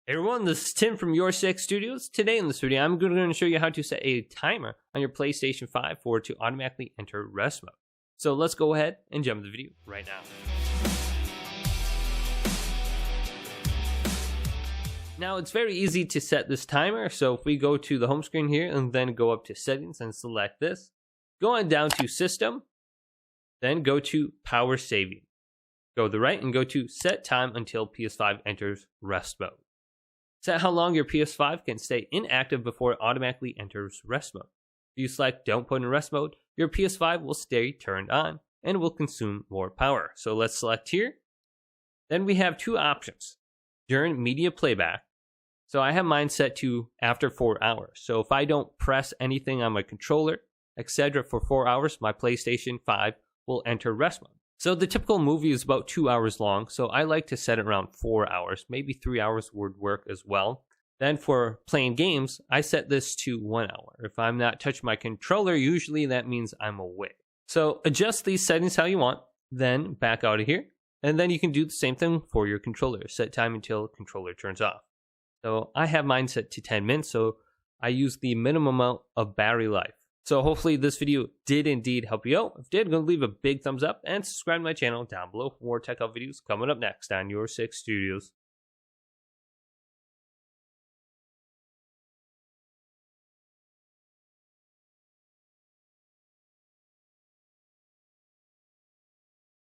Hey everyone, this is Tim from YourSix Studios. Today in this video, I'm going to show you how to set a timer on your PlayStation 5 for it to automatically enter rest mode. So let's go ahead and jump into the video right now. Now it's very easy to set this timer. So if we go to the home screen here and then go up to settings and select this, go on down to system, then go to power saving. Go to the right and go to set time until PS5 enters rest mode. Set how long your PS5 can stay inactive before it automatically enters rest mode. If you select don't put in rest mode, your PS5 will stay turned on and will consume more power. So let's select here. Then we have two options. During media playback, so I have mine set to after 4 hours. So if I don't press anything on my controller, etc. for 4 hours, my PlayStation 5 will enter rest mode. So the typical movie is about 2 hours long, so I like to set it around 4 hours. Maybe 3 hours would work as well. Then for playing games, I set this to 1 hour. If I'm not touching my controller, usually that means I'm awake. So adjust these settings how you want, then back out of here. And then you can do the same thing for your controller. Set time until controller turns off. So I have mine set to 10 minutes, so I use the minimum amount of battery life. So hopefully this video did indeed help you out. If it did, go leave a big thumbs up and subscribe to my channel down below for more tech help videos coming up next on YourSix Studios.